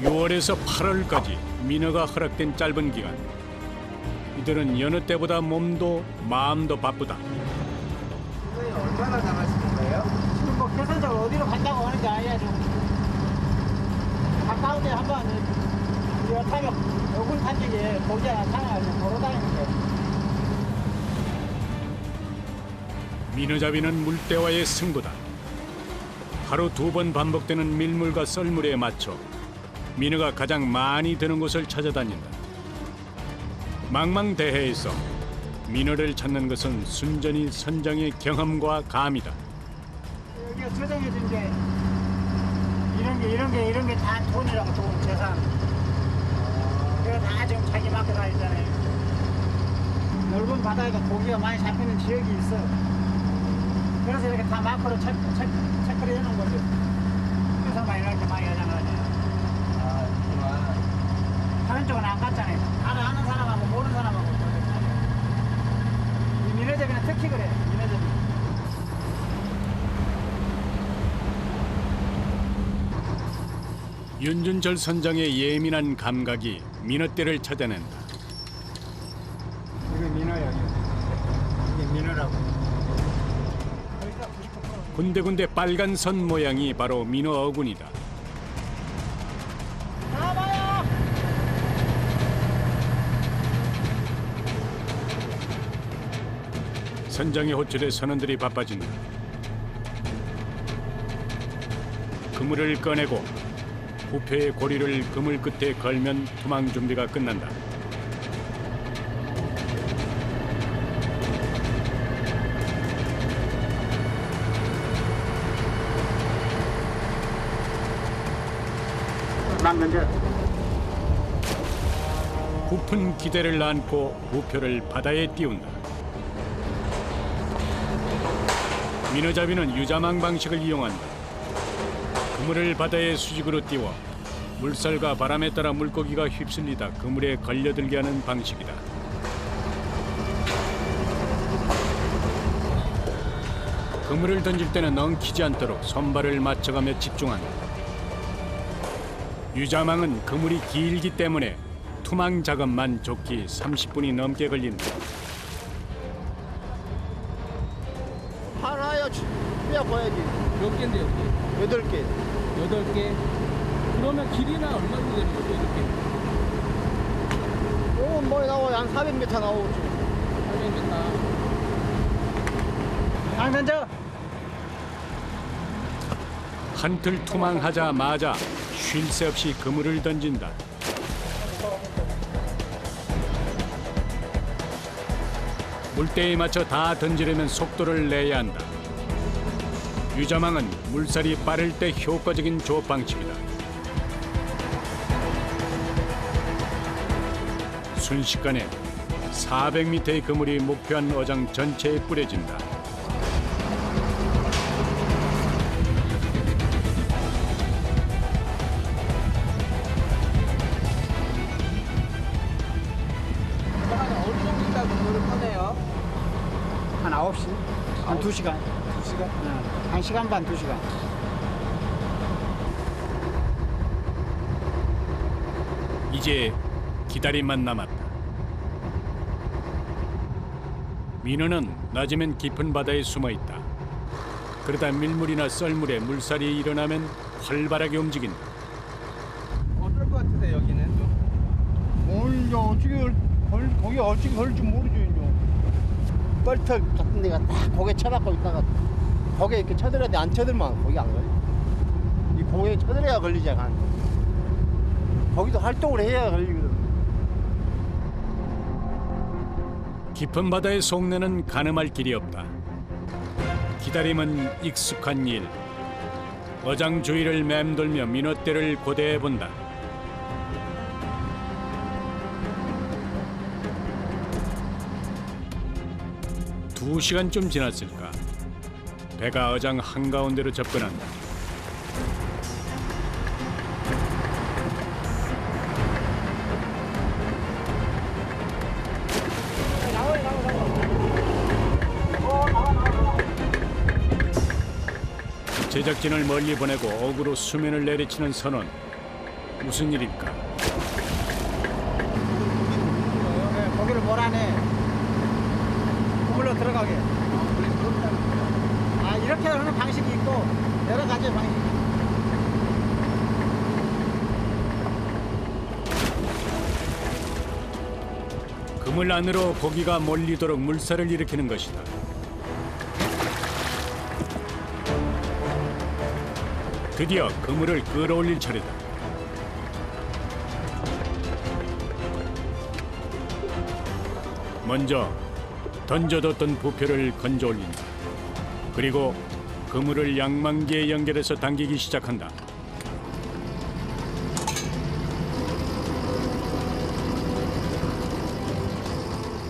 6월에서 8월까지 민어가 허락된 짧은 기간. 이들은 여느 때보다 몸도 마음도 바쁘다. 선생님 얼마나 나가시는 거예요? 지금 뭐 계산적으로 어디로 간다고 하는 게 아니야. 좀 가까운데 한번 우리가 타면 얼굴 탄적에 보지 않아서 걸어다니는 거. 민어잡이는 물때와의 승부다. 하루 2번 반복되는 밀물과 썰물에 맞춰 민어가 가장 많이 드는 곳을 찾아다닌다. 망망대해에서 민어를 찾는 것은 순전히 선장의 경험과 감이다. 여기가 저장해준 게 이런 게 다 돈이라고 돈 재산. 내가 다 지금 자기 맡고 다니잖아요. 넓은 바다에가 고기가 많이 잡히는 지역이 있어. 그래서 이렇게 다 마크로 체크를 해놓은 거죠. 그래서 막 이렇게 많이 여장하잖아요. 아, 그렇구나. 다른 쪽은 안 갔잖아요. 다른 아는 사람하고 모르는 사람하고. 이 민어잡이는 특히 그래. 민어잡이. 윤준철 선장의 예민한 감각이 민어떼를 찾아낸다. 이게 민어야. 이게 민어라고. 군데군데 빨간 선 모양이 바로 민어 어군이다. 나와봐요. 선장의 호출에 선원들이 바빠진다. 그물을 꺼내고 부표의 고리를 그물 끝에 걸면 투망 준비가 끝난다. 난 먼저. 부푼 기대를 안고 부표를 바다에 띄운다. 민어잡이는 유자망 방식을 이용한다. 그물을 바다에 수직으로 띄워 물살과 바람에 따라 물고기가 휩쓸리다 그물에 걸려들게 하는 방식이다. 그물을 던질 때는 엉키지 않도록 손발을 맞춰가며 집중한다. 유자망은 그물이 길기 때문에 투망 작업만 좋기 30분이 넘게 걸린다. 하나야, 뼈 봐야지. 몇 개인데 여기? 8개. 8개? 그러면 길이나 얼마 정도 되는 거죠 이렇게? 오, 뭐 나와 한 400m 나오지. 800m. 난 먼저. 한틀 투망하자마자 쉴 새 없이 그물을 던진다. 물때에 맞춰 다 던지려면 속도를 내야 한다. 유자망은 물살이 빠를 때 효과적인 조업 방식이다. 순식간에 400m의 그물이 목표한 어장 전체에 뿌려진다. 어느 정도 있다 그거를 꺼내요? 한 9시? 한 2시간? 2시간? 1시간 반, 2시간. 이제 기다림만 남았다. 민어는 낮이면 깊은 바다에 숨어 있다. 그러다 밀물이나 썰물에 물살이 일어나면 활발하게 움직인다. 어떨 것 같으세요 여기는 좀? 오늘 이제 거기 어떻게 걸릴지 모르죠, 이제. 뻘털 같은 데가 딱 고개 쳐박고 있다가 고개 이렇게 쳐들어야 돼. 안 쳐들면 거기 안 걸려. 이 고개 쳐들어야 걸리지, 간. 거기도 활동을 해야 걸리거든. 깊은 바다의 속내는 가늠할 길이 없다. 기다림은 익숙한 일. 어장 주위를 맴돌며 민어떼를 고대해 본다. 두 시간쯤 지났을까. 배가 어장 한가운데로 접근한다. 제작진을 멀리 보내고 어그로 수면을 내리치는 선원. 무슨 일일까? 네, 고기를 몰아내. 그물로 들어가게. 아, 이렇게 하는 방식이 있고 여러 가지 방식이 있고. 그물 안으로 고기가 몰리도록 물살을 일으키는 것이다. 드디어 그물을 끌어올릴 차례다. 먼저 던져뒀던 부표를 건져 올린다. 그리고 그물을 양망기에 연결해서 당기기 시작한다.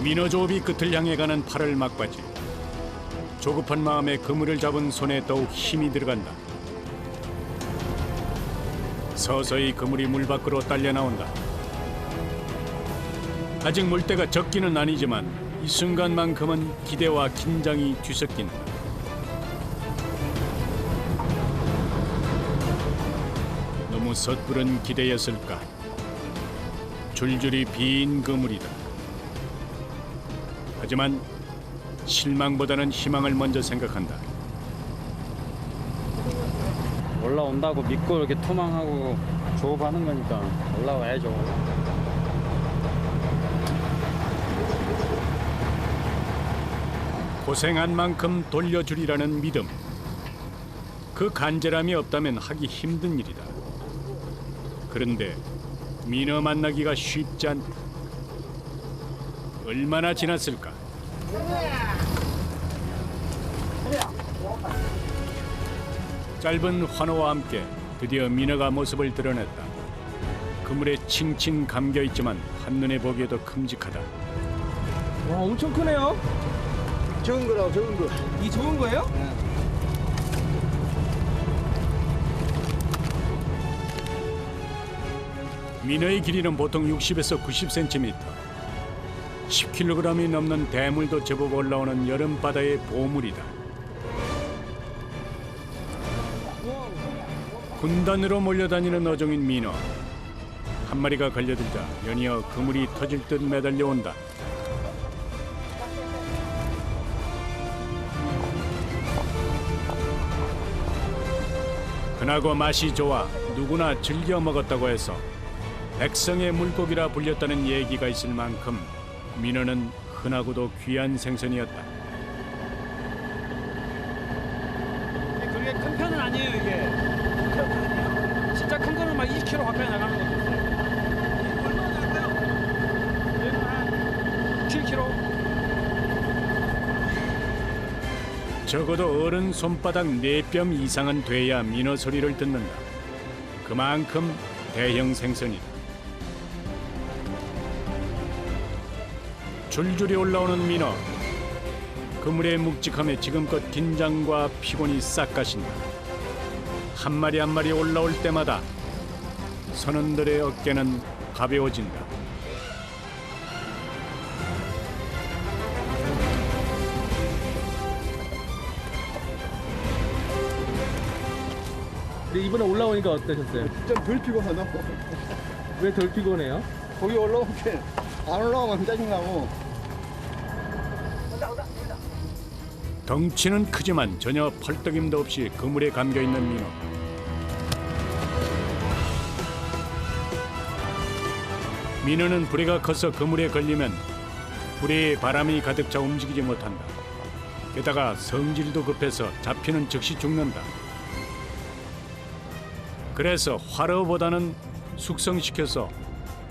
민어조업이 끝을 향해 가는 팔을 막바지. 조급한 마음에 그물을 잡은 손에 더욱 힘이 들어간다. 서서히 그물이 물 밖으로 딸려 나온다. 아직 물때가 적기는 아니지만 이 순간만큼은 기대와 긴장이 뒤섞인다. 너무 섣부른 기대였을까? 줄줄이 빈 그물이다. 하지만 실망보다는 희망을 먼저 생각한다. 올라온다고 믿고 이렇게 투망하고 조업하는 거니까 올라와야죠. 고생한 만큼 돌려주리라는 믿음. 그 간절함이 없다면 하기 힘든 일이다. 그런데 민어 만나기가 쉽지 않다. 얼마나 지났을까? 짧은 환호와 함께 드디어 민어가 모습을 드러냈다. 그물에 칭칭 감겨있지만 한눈에 보기에도 큼직하다. 와, 엄청 크네요. 적은 거라고 적은 거. 이 좋은 거예요? 민어의 길이는 보통 60에서 90cm. 10kg이 넘는 대물도 제법 올라오는 여름바다의 보물이다. 군단으로 몰려다니는 어종인 민어. 한 마리가 걸려들자 연이어 그물이 터질 듯 매달려 온다. 흔하고 맛이 좋아 누구나 즐겨 먹었다고 해서 백성의 물고기라 불렸다는 얘기가 있을 만큼 민어는 흔하고도 귀한 생선이었다. 그게 큰 편은 아니에요, 이게. 진짜 큰 거는 막 20kg 가까이 나가는 것도 있어요. 얼마나 작아요? 얘는 한 7kg. 적어도 어른 손바닥 4뼘 이상은 돼야 민어 소리를 듣는다. 그만큼 대형 생선이다. 줄줄이 올라오는 민어. 그물의 묵직함에 지금껏 긴장과 피곤이 싹 가신다. 한 마리 한 마리 올라올 때마다 선원들의 어깨는 가벼워진다. 근데 이번에 올라오니까 어떠셨어요? 좀 덜 피곤하다. 왜 덜 피곤해요? 거기 올라오면 안 올라오면 짜증나고. 덩치는 크지만 전혀 펄떡임도 없이 그물에 감겨있는 민어. 민어는 부레가 커서 그물에 걸리면 부레에 바람이 가득 차 움직이지 못한다. 게다가 성질도 급해서 잡히는 즉시 죽는다. 그래서 화로보다는 숙성시켜서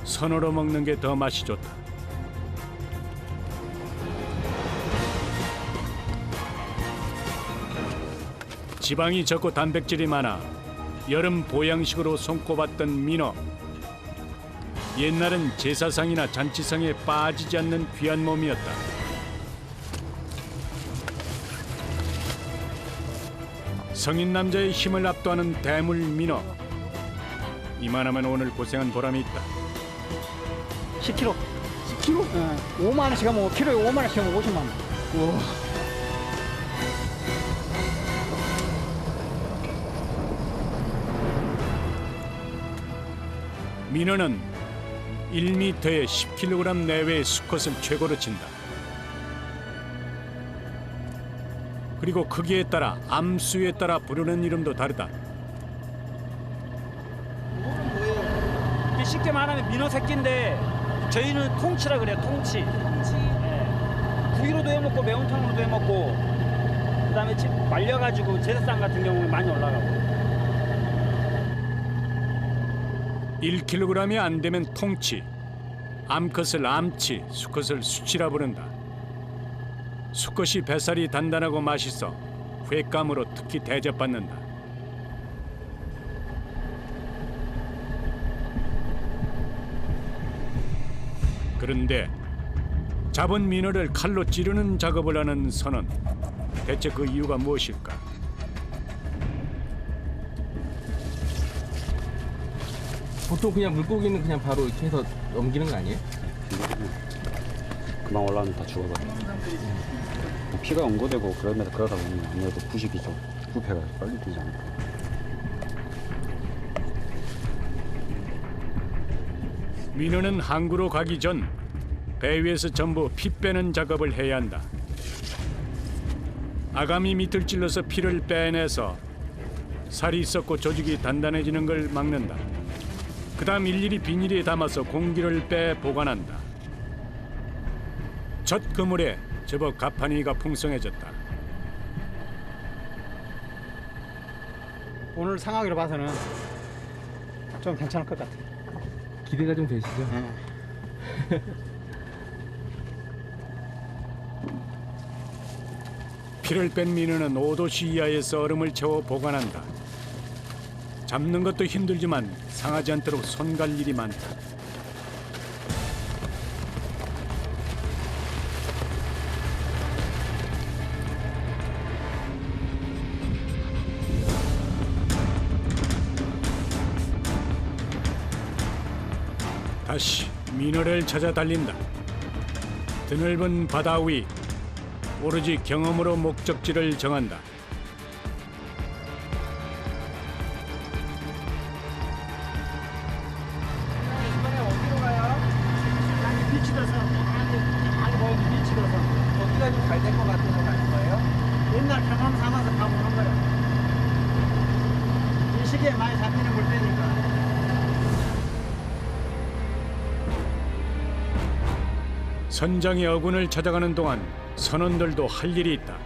선어로 먹는 게 더 맛이 좋다. 지방이 적고 단백질이 많아 여름 보양식으로 손꼽았던 민어. 옛날엔 제사상이나 잔치상에 빠지지 않는 귀한 몸이었다. 성인 남자의 힘을 압도하는 대물 민어. 이만하면 오늘 고생한 보람이 있다. 10kg. 10kg? 5만 원씩 하면 키로에 5만 원씩 하면 50만 원. 우와. 민어는 1m에 10kg 내외의 수컷을 최고로 친다. 그리고 크기에 따라 암수에 따라 부르는 이름도 다르다. 이게 쉽게 말하면 민어 새끼인데 저희는 통치라 그래요. 통치. 예. 구이로도 해먹고 매운탕으로도 해먹고 그다음에 말려가지고 제사상 같은 경우에 많이 올라가고. 1kg이 안 되면 통치, 암컷을 암치, 수컷을 수치라 부른다. 수컷이 뱃살이 단단하고 맛있어 횟감으로 특히 대접받는다. 그런데 잡은 민어를 칼로 찌르는 작업을 하는 선원, 대체 그 이유가 무엇일까? 보통 그냥 물고기는 그냥 바로 이렇게 해서 넘기는 거 아니에요? 금방 올라오면 다 죽어버려. 피가 응고되고 그러다 보면 아무래도 부식이 좀 부패가 빨리 되지 않을까. 민어는 항구로 가기 전 배 위에서 전부 피 빼는 작업을 해야 한다. 아가미 밑을 찔러서 피를 빼내서 살이 썩고 조직이 단단해지는 걸 막는다. 그 다음 일일이 비닐에 담아서 공기를 빼 보관한다. 첫 그물에 제법 가판이가 풍성해졌다. 오늘 상황으로 봐서는 좀 괜찮을 것 같아요. 기대가 좀 되시죠? 피를 뺀 민어는 5도씨 이하에서 얼음을 채워 보관한다. 잡는 것도 힘들지만 상하지 않도록 손 갈 일이 많다. 다시 민어를 찾아 달린다. 드넓은 바다 위 오로지 경험으로 목적지를 정한다. 이번에 어디로 가요? 여기 비치 도서. 아니 뭐 비치 도서. 어디가 좀 잘 될 것 같아서 가는 거예요? 옛날 경험 삼아서 가보는 거예요. 이 시기에 많이 잡히는 물때니까. 선장의 어군을 찾아가는 동안 선원들도 할 일이 있다.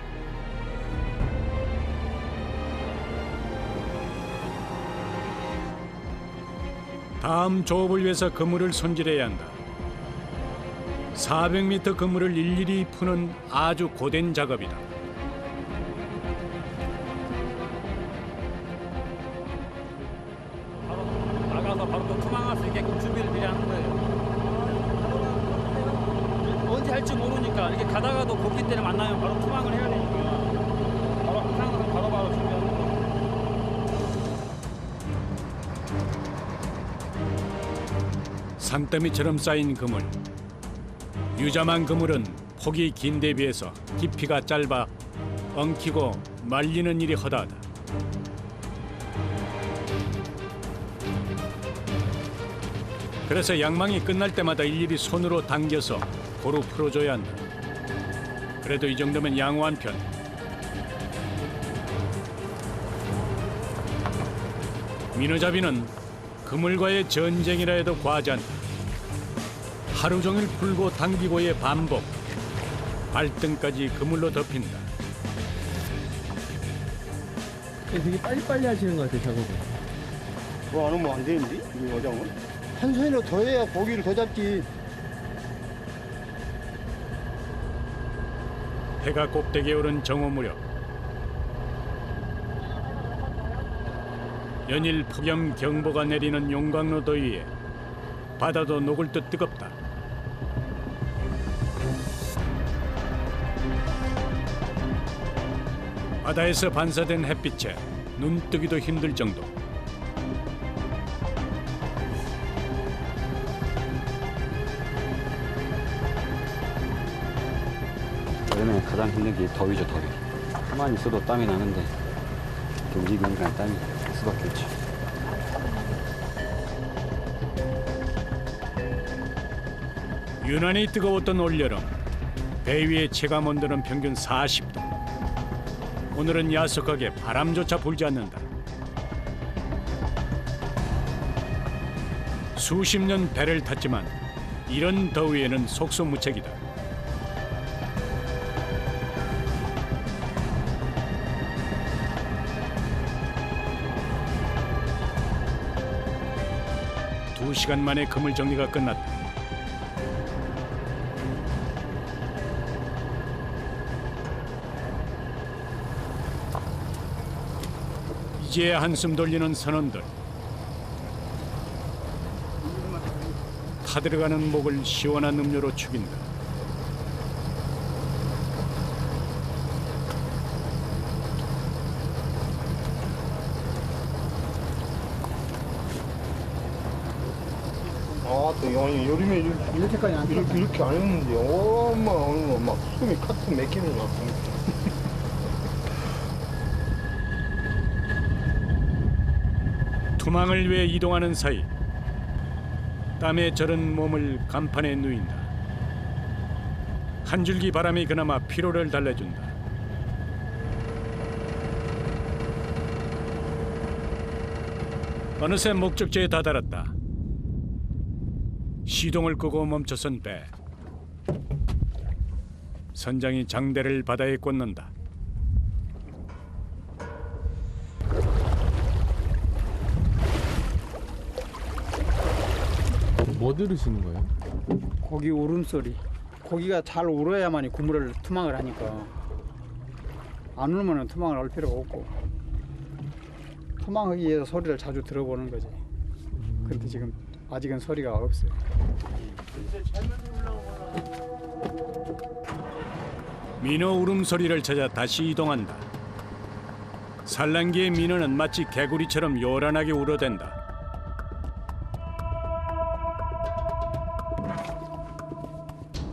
다음 조업을 위해서 그물을 손질해야 한다. 400m 그물을 일일이 푸는 아주 고된 작업이다. 바로 나가서 바로 또 투망할 수 있게끔 준비를 미리 하는 거예요. 언제 할지 모르니까 이렇게 가다가도 고기 때문에 만나면 바로 투망을 해야 되니까 바로 항상 바로바로 준비하는 거예요. 산더미처럼 쌓인 그물. 유자만 그물은 폭이 긴 데 비해서 깊이가 짧아 엉키고 말리는 일이 허다하다. 그래서 양망이 끝날 때마다 일일이 손으로 당겨서 고루 풀어줘야 한다. 그래도 이 정도면 양호한 편. 민어잡이는 그물과의 전쟁이라 해도 과하지 않다. 하루 종일 풀고 당기고의 반복. 발등까지 그물로 덮인다. 되게 빨리빨리 하시는 것 같아요, 작업을. 그거 안 하면 안 되는데? 이 여장은? 한 손으로 더 해야 고기를 더 잡지. 해가 꼭대기에 오른 정오 무렵 연일 폭염 경보가 내리는 용광로 더위에 바다도 녹을 듯 뜨겁다. 바다에서 반사된 햇빛에 눈뜨기도 힘들 정도. 여름에 가장 힘든 게 더위죠, 더위. 가만히 있어도 땀이 나는데 이렇게 움직이니까 땀이 날 수밖에 없지. 유난히 뜨거웠던 올여름. 배 위의 체감 온도는 평균 40도. 오늘은 야속하게 바람조차 불지 않는다. 수십 년 배를 탔지만 이런 더위에는 속수무책이다. 두 시간 만에 그물 정리가 끝났다. 이제야 한숨 돌리는 선원들. 타들어가는 목을 시원한 음료로 축인다. 또 여름에 이렇게까지 안 이렇게 안 했는데 엄마 막 숨이 카트 맥히는 것 같아. 투망을 위해 이동하는 사이 땀에 절은 몸을 간판에 누인다. 한 줄기 바람이 그나마 피로를 달래준다. 어느새 목적지에 다다랐다. 시동을 끄고 멈춰선 배. 선장이 장대를 바다에 꽂는다. 뭐 들으시는 거예요? 고기 울음소리. 고기가 잘 울어야만이 그물을 투망을 하니까 안 울면 투망을 할 필요가 없고 투망하기 위해서 소리를 자주 들어보는 거지. 근데 지금 아직은 소리가 없어요. 민어 울음소리를 찾아 다시 이동한다. 산란기의 민어는 마치 개구리처럼 요란하게 울어댄다.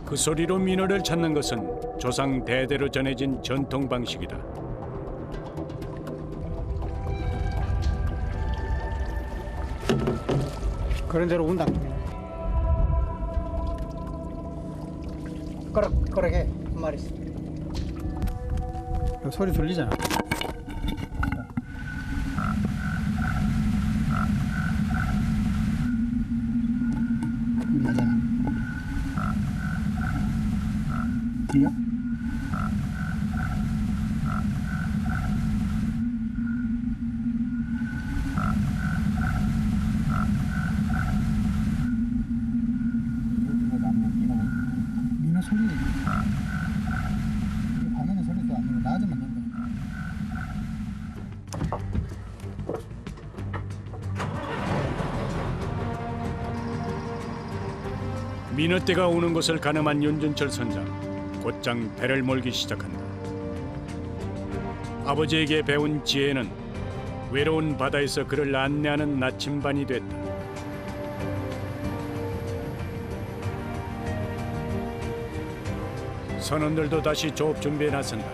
그 소리로 민어를 찾는 것은 조상 대대로 전해진 전통 방식이다. 그런 대로 운다. 꺼락꺼락해 한 마리씩. 소리 들리잖아. 나잖아. 들려? 민어 소리. 이게 방해는 소리도 아니고 낮으면 된다니까. 민어떼가 오는 것을 가늠한 윤준철 선장. 곧장 배를 몰기 시작한다. 아버지에게 배운 지혜는 외로운 바다에서 그를 안내하는 나침반이 됐다. 선원들도 다시 조업 준비에 나선다.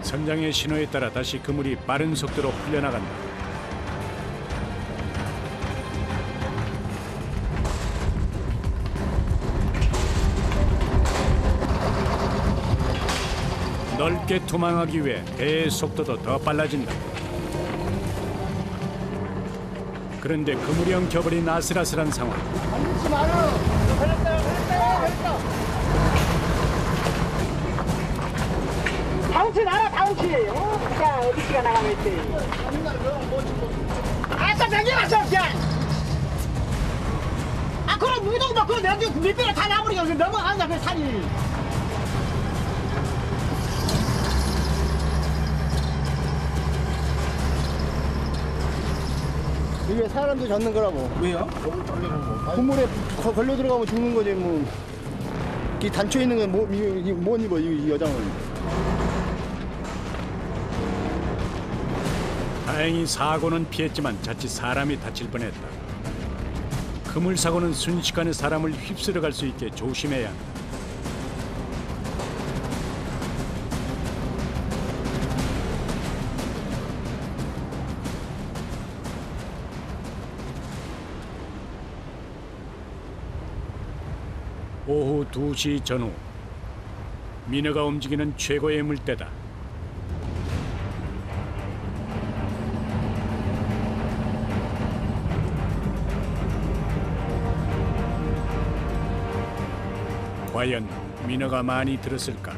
선장의 신호에 따라 다시 그물이 빠른 속도로 풀려나간다. 넓게 투망하기 위해 배의 속도도 더 빨라진다. 그런데 그물이 엉켜버린 아슬아슬한 상황. 앉지 마라. 걸렸다. 다운치 나라 다운치. 야 어디가 나가면 있지. 아싸 병이 왔어 야. 아 그럼 무동 막 그거 내가 몇 배를 다 나버리고 넘어간다 그 산이. 이게 사람도 잡는 거라고. 왜요? 그물에 걸려 들어가면 죽는 거지 뭐. 이 단초에 있는 건 못 입어 이 여장은. 다행히 사고는 피했지만 자칫 사람이 다칠 뻔했다. 그물 사고는 순식간에 사람을 휩쓸어 갈 수 있게 조심해야 한다. 오후 2시 전후 민어가 움직이는 최고의 물때다. 과연 민어가 많이 들었을까?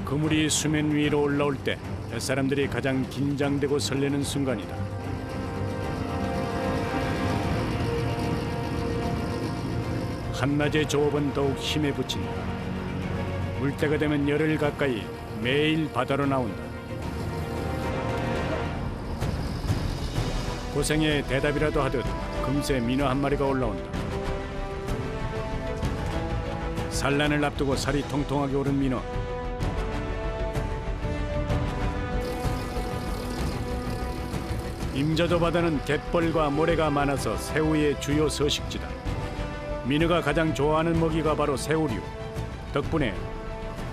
그물이 수면 위로 올라올 때 사람들이 가장 긴장되고 설레는 순간이다. 한낮의 조업은 더욱 힘에 부친다. 물때가 되면 열흘 가까이 매일 바다로 나온다. 고생에 대답이라도 하듯 금세 민어 한 마리가 올라온다. 산란을 앞두고 살이 통통하게 오른 민어. 임자도 바다는 갯벌과 모래가 많아서 새우의 주요 서식지다. 민어가 가장 좋아하는 먹이가 바로 새우류. 덕분에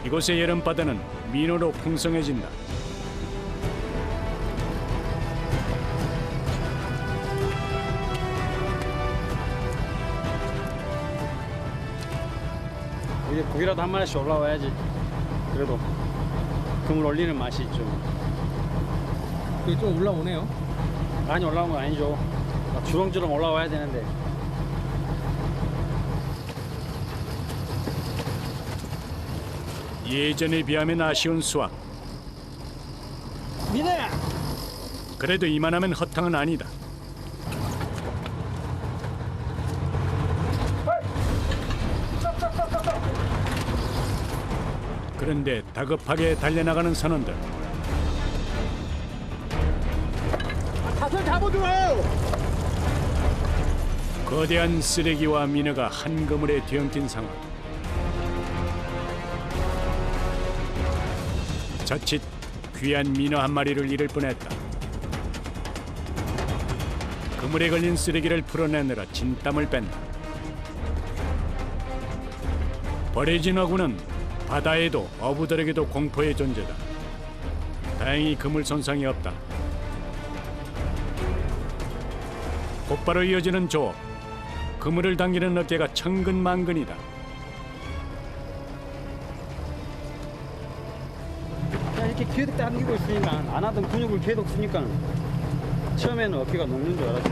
이곳의 여름바다는 민어로 풍성해진다. 이게 고기라도 한 마리씩 올라와야지. 그래도 그물 올리는 맛이 있죠. 그게 좀 올라오네요. 많이 올라온 건 아니죠. 막 주렁주렁 올라와야 되는데. 예전에 비하면 아쉬운 수확. 민호야. 그래도 이만하면 허탕은 아니다. 그런데 다급하게 달려나가는 선원들. 다들 잡아줘요. 거대한 쓰레기와 민어가 한 그물에 뒤엉킨 상황. 자칫 귀한 민어 한 마리를 잃을 뻔했다. 그물에 걸린 쓰레기를 풀어내느라 진땀을 뺀다. 버려진 어구는 바다에도 어부들에게도 공포의 존재다. 다행히 그물 손상이 없다. 곧바로 이어지는 조업. 그물을 당기는 어깨가 천근만근이다. 이렇게 계속 당기고 있으니까 안 하던 근육을 계속 쓰니까 처음에는 어깨가 녹는 줄 알았지.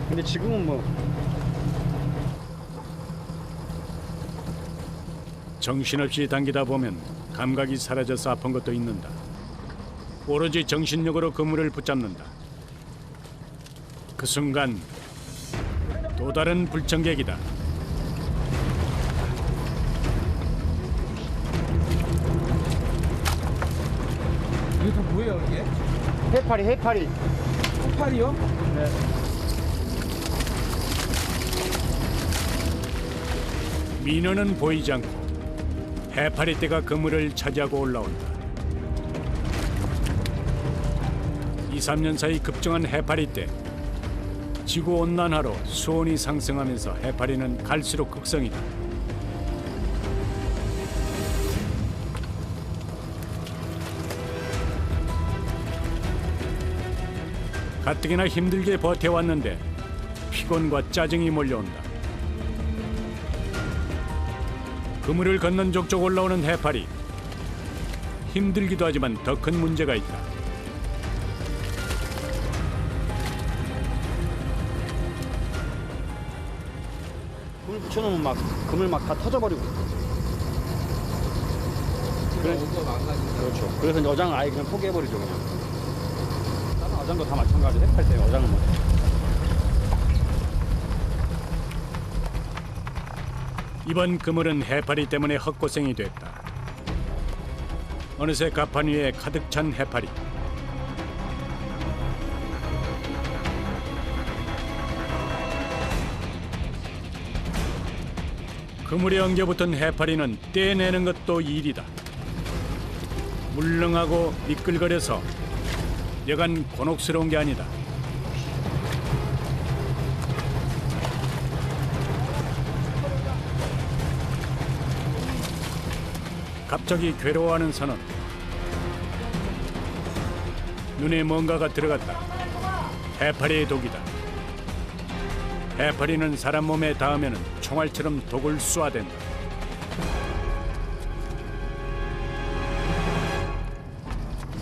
근데 지금은 뭐 정신없이 당기다 보면 감각이 사라져서 아픈 것도 있는다. 오로지 정신력으로 그물을 붙잡는다. 그 순간 또 다른 불청객이다. 이게 다 뭐예요, 이게? 해파리 해파리. 폭발이요? 민어는 보이지 않고 해파리떼가 그물을 차지하고 올라온다. 2, 3년 사이 급증한 해파리떼. 지구온난화로 수온이 상승하면서 해파리는 갈수록 극성이다. 가뜩이나 힘들게 버텨왔는데 피곤과 짜증이 몰려온다. 그물을 건넌 족족 올라오는 해파리. 힘들기도 하지만 더 큰 문제가 있다. 그물 붙여놓으면 막 그물 막 다 터져버리고. 그렇죠. 그래서 이제 어장을 아예 그냥 포기해버리죠 그냥. 다른 어장도 다 마찬가지로 해팔 때 어장은 뭐. 이번 그물은 해파리 때문에 헛고생이 됐다. 어느새 갑판 위에 가득 찬 해파리. 그물에 엉겨붙은 해파리는 떼내는 것도 일이다. 물렁하고 미끌거려서 여간 곤혹스러운 게 아니다. 갑자기 괴로워하는 선원. 눈에 뭔가가 들어갔다. 해파리의 독이다. 해파리는 사람 몸에 닿으면 총알처럼 독을 쏘아댄다.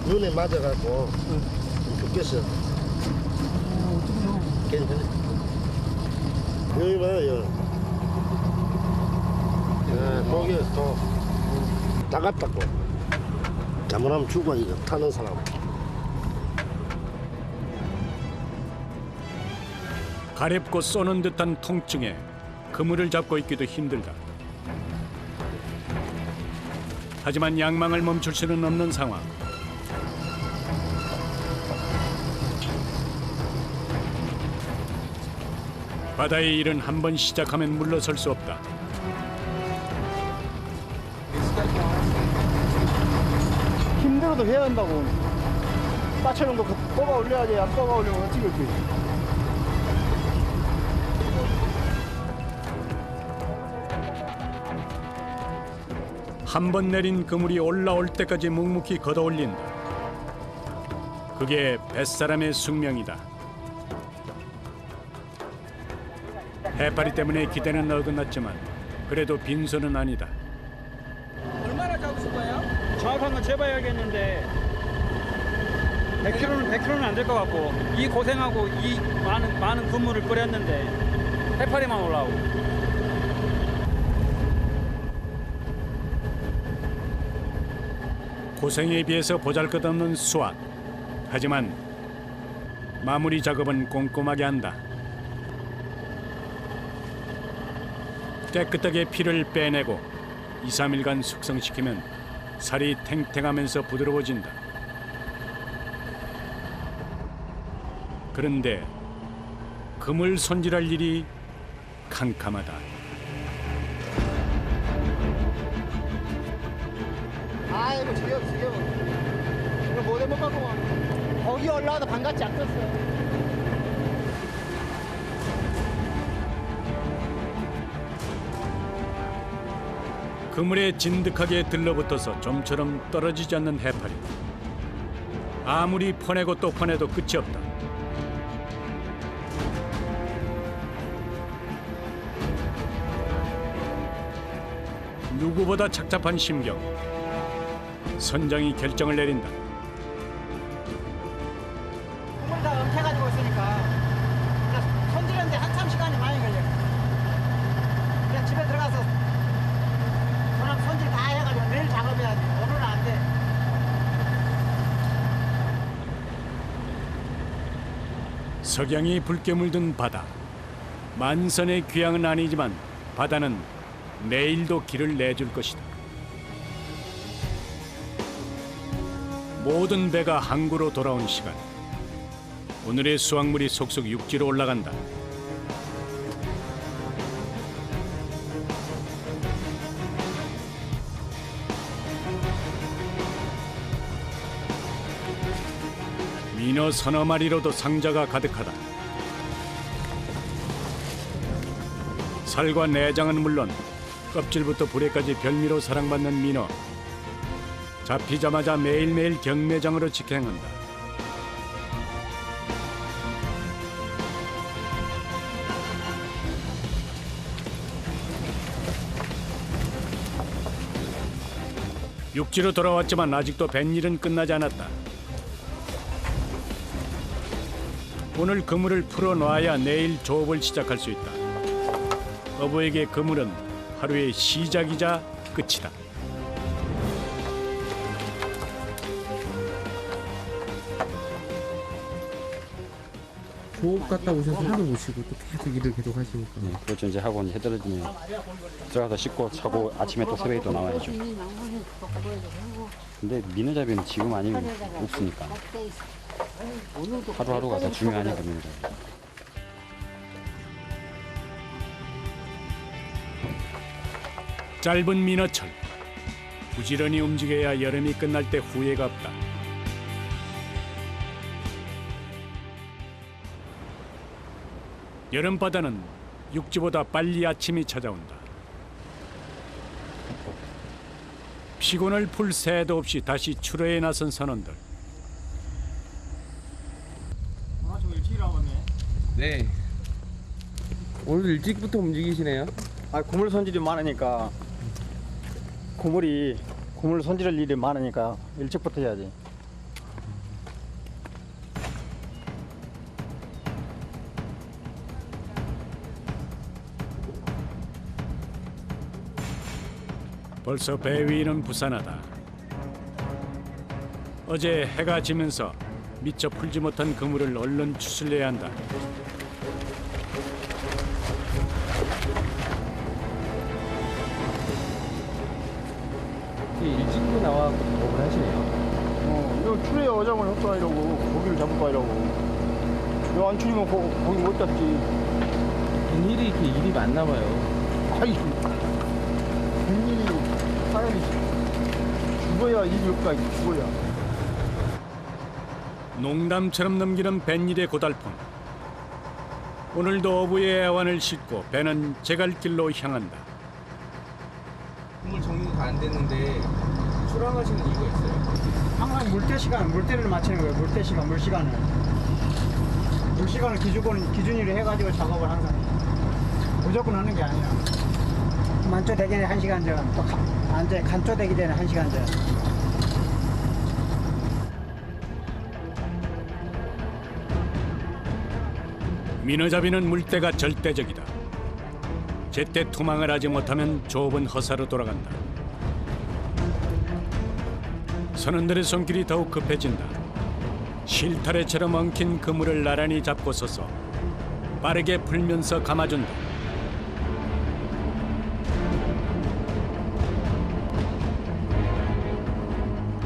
눈에 맞아갖고 죽겠어. 괜찮아. 여기 봐요. 독이 또 따갑다고. 잘못하면 죽어 이거 타는 사람. 가렵고 쏘는 듯한 통증에 그물을 잡고 있기도 힘들다. 하지만 양망을 멈출 수는 없는 상황. 바다의 일은 한 번 시작하면 물러설 수 없다. 힘들어도 해야 한다고. 빠쳐놓은 거 뽑아 올려야지. 안 뽑아 올리면 어떻게 할 거야. 한 번 내린 그물이 올라올 때까지 묵묵히 걷어올린다. 그게 뱃사람의 숙명이다. 해파리 때문에 기대는 어긋났지만 그래도 빈손은 아니다. 얼마나 잡으실 거예요? 정확한 건 재봐야겠는데 100kg는 안 될 것 같고 이 고생하고 이 많은 그물을 끓였는데 해파리만 올라오고. 고생에 비해서 보잘것없는 수확. 하지만 마무리 작업은 꼼꼼하게 한다. 깨끗하게 피를 빼내고 2, 3일간 숙성시키면 살이 탱탱하면서 부드러워진다. 그런데 그물 손질할 일이 캄캄하다. 아이고 지겨워. 이거 못해 못 갖고 거기 올라와도 반갑지 않겠어. 그물에 진득하게 들러붙어서 좀처럼 떨어지지 않는 해파리. 아무리 퍼내고 또 퍼내도 끝이 없다. 누구보다 착잡한 심경. 선장이 결정을 내린다. 국물 다 엉켜가지고 있으니까 그냥 손질하는데 한참 시간이 많이 걸려. 그냥 집에 들어가서 그냥 손질 다 해가지고 내일 작업해야 돼. 오늘은 안 돼. 석양이 붉게 물든 바다. 만선의 귀향은 아니지만 바다는 내일도 길을 내줄 것이다. 모든 배가 항구로 돌아온 시간. 오늘의 수확물이 속속 육지로 올라간다. 민어 서너 마리로도 상자가 가득하다. 살과 내장은 물론 껍질부터 부레까지 별미로 사랑받는 민어. 잡히자마자 매일매일 경매장으로 직행한다. 육지로 돌아왔지만 아직도 뱃일은 끝나지 않았다. 오늘 그물을 풀어놔야 내일 조업을 시작할 수 있다. 어부에게 그물은 하루의 시작이자 끝이다. 조업 갔다 오셔서 하루 오시고 또 계속 일을 계속 하시니까. 그렇죠. 이제 하고 이제 해 떨어지면 들어가서 씻고 자고 아침에 또 새벽에 또 나와야죠. 근데 민어잡이는 지금 아니면 없으니까 하루하루가 더 중요하니까 민어잡이. 짧은 민어철. 부지런히 움직여야 여름이 끝날 때 후회가 없다. 여름바다는 육지보다 빨리 아침이 찾아온다. 피곤을 풀 새도 없이 다시 출어에 나선 선원들. 네. 오늘 일찍부터 움직이시네요. 아, 고물 손질이 많으니까 고물 손질할 일이 많으니까 일찍부터 해야지. 벌써 배 위는 부산하다. 어제 해가 지면서 미처 풀지 못한 그물을 얼른 추슬려야 한다. 일찍도 나와서 작업을 하시네요. 이거 추리에 어장을 헛다 이러고 고기를 잡을까 이러고. 이거 안 추리면 고기 못 잡지. 일이 이렇게 일이 많나 봐요. 아이, 웬일이 사람이 죽어야 일이 없다, 죽어야. 농담처럼 넘기는 뱃일의 고달픔. 오늘도 어부의 애완을 싣고 배는 제갈길로 향한다. 그물 정리가 다 안 됐는데 출항하시는 이유가 있어요? 항상 물때를 맞추는 거예요. 물시간을 기준으로 해가지고 작업을 항상 해요. 무조건 하는 게 아니라 만조되기 전에 1시간 전, 또 간조되기 전에 1시간 전. 민어잡이는 물때가 절대적이다. 제때 투망을 하지 못하면 조업은 허사로 돌아간다. 선원들의 손길이 더욱 급해진다. 실타래처럼 엉킨 그물을 나란히 잡고 서서 빠르게 풀면서 감아준다.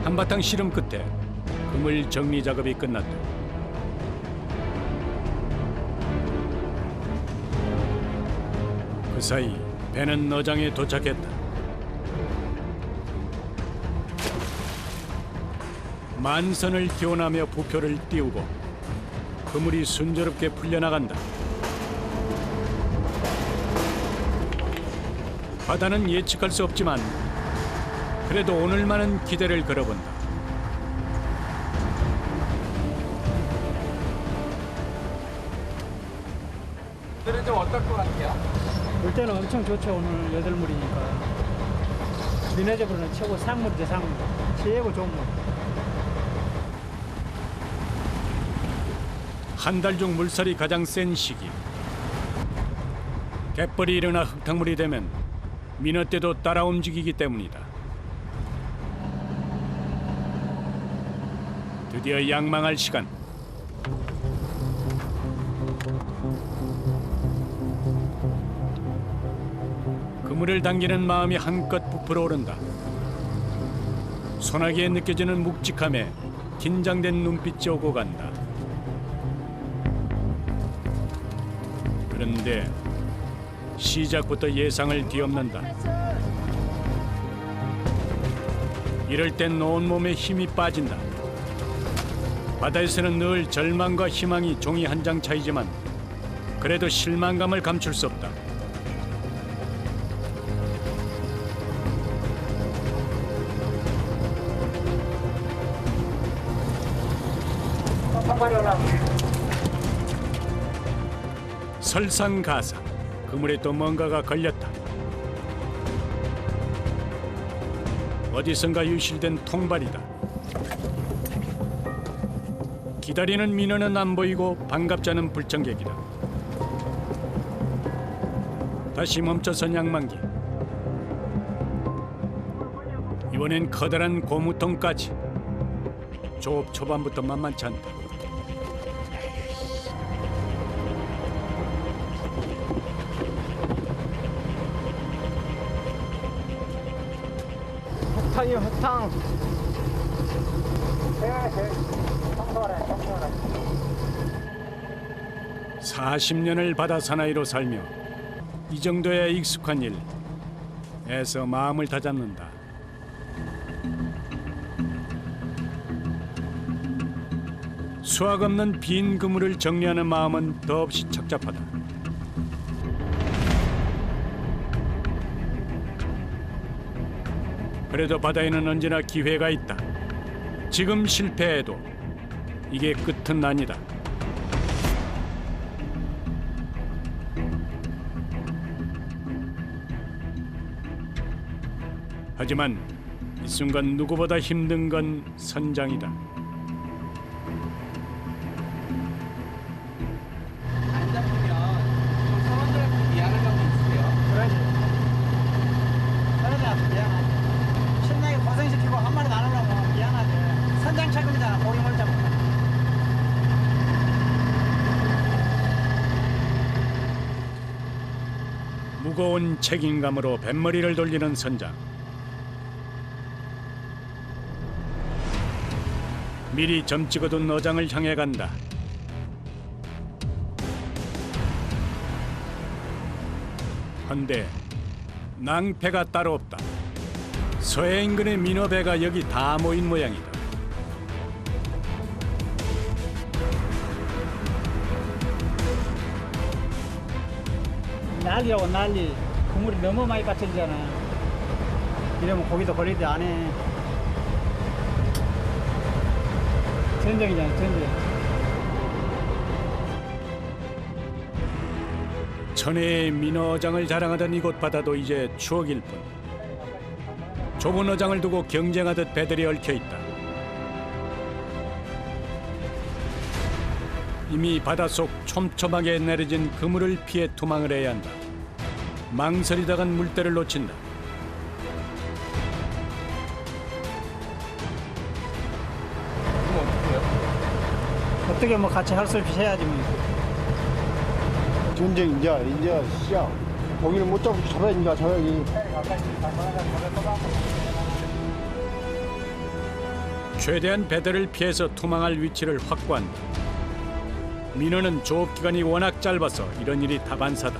한바탕 씨름 끝에 그물 정리 작업이 끝났다. 그 사이 배는 어장에 도착했다. 만선을 기원하며 부표를 띄우고 그물이 순조롭게 풀려나간다. 바다는 예측할 수 없지만 그래도 오늘만은 기대를 걸어본다. 오늘은 좀 어떨 것 같아요? 물때는 엄청 좋죠. 오늘 여덟물이니까. 민어잡으로는 최고 상물이죠, 상물. 최고 좋은 물. 한 달 중 물살이 가장 센 시기. 갯벌이 일어나 흙탕물이 되면 민어떼도 따라 움직이기 때문이다. 드디어 양망할 시간. 그물을 당기는 마음이 한껏 부풀어 오른다. 소나기에 느껴지는 묵직함에 긴장된 눈빛이 오고 간다. 그런데 시작부터 예상을 뒤엎는다. 이럴 땐 온몸에 힘이 빠진다. 바다에서는 늘 절망과 희망이 종이 한 장 차이지만 그래도 실망감을 감출 수 없다. 설상가상, 그물에 또 뭔가가 걸렸다. 어디선가 유실된 통발이다. 기다리는 민어는 안 보이고 반갑지 않은 불청객이다. 다시 멈춰선 양만기. 이번엔 커다란 고무통까지. 조업 초반부터 만만치 않다. 헛탕이요, 헛탕. 40년을 바다 사나이로 살며 이 정도야 익숙한 일. 애써 마음을 다잡는다. 수확 없는 빈 그물을 정리하는 마음은 더없이 착잡하다. 그래도 바다에는 언제나 기회가 있다. 지금 실패해도 이게 끝은 아니다. 하지만 이 순간 누구보다 힘든 건 선장이다. 안 잡히면 좀 선원들한테 미안한 감도 있으세요? 그러지. 그러지, 미안하지. 신나게 고생시키고 한 마리 나누려면 미안하지. 선장 책임이잖아, 고기 못 잡으면. 무거운 책임감으로 뱃머리를 돌리는 선장. 미리 점 찍어둔 어장을 향해 간다. 헌데 낭패가 따로 없다. 서해 인근의 민어배가 여기 다 모인 모양이다. 난리라고 난리. 국물이 너무 많이 빠뜨리잖아. 이러면 고기도 버리지 안 해. 전쟁이잖아, 전쟁. 천혜의 민어 어장을 자랑하던 이곳 바다도 이제 추억일 뿐. 좁은 어장을 두고 경쟁하듯 배들이 얽혀 있다. 이미 바닷속 촘촘하게 내려진 그물을 피해 투망을 해야 한다. 망설이다간 물대를 놓친다. 그럼 어떻게 해요? 어떻게 뭐 같이 할 수 없이 해야지 뭐. 전쟁 이제 시작. 고기를 못 잡고 잡아야지. 최대한 배들을 피해서 투망할 위치를 확보한다. 민어는 조업 기간이 워낙 짧아서 이런 일이 다반사다.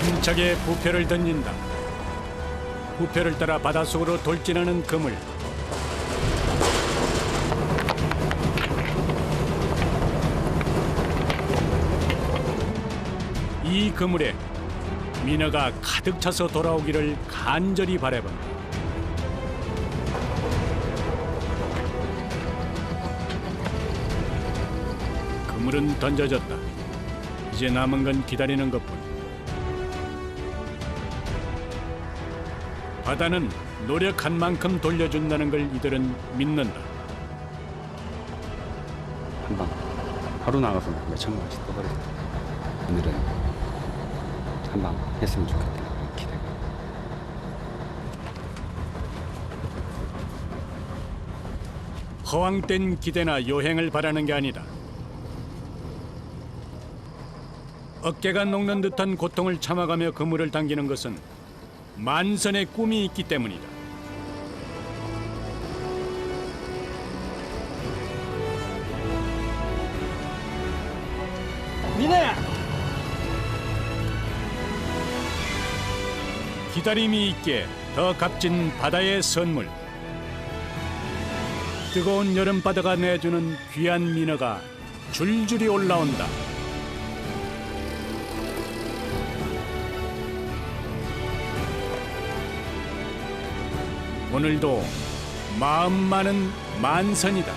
힘차게 부표를 던진다. 부표를 따라 바닷속으로 돌진하는 그물. 이 그물에 민어가 가득 차서 돌아오기를 간절히 바라본다. 그물은 던져졌다. 이제 남은 건 기다리는 것뿐. 바다는 노력한 만큼 돌려준다는 걸 이들은 믿는다. 한방 하루 나가서 몇 천만 원씩 떠버렸다. 오늘은 한방 했으면 좋겠다. 기대가. 허황된 기대나 요행을 바라는 게 아니다. 어깨가 녹는 듯한 고통을 참아가며 그물을 당기는 것은 만선의 꿈이 있기 때문이다. 민호야! 기다림이 있기에 더 값진 바다의 선물. 뜨거운 여름바다가 내주는 귀한 민어가 줄줄이 올라온다. 오늘도 마음 많은 만선이다.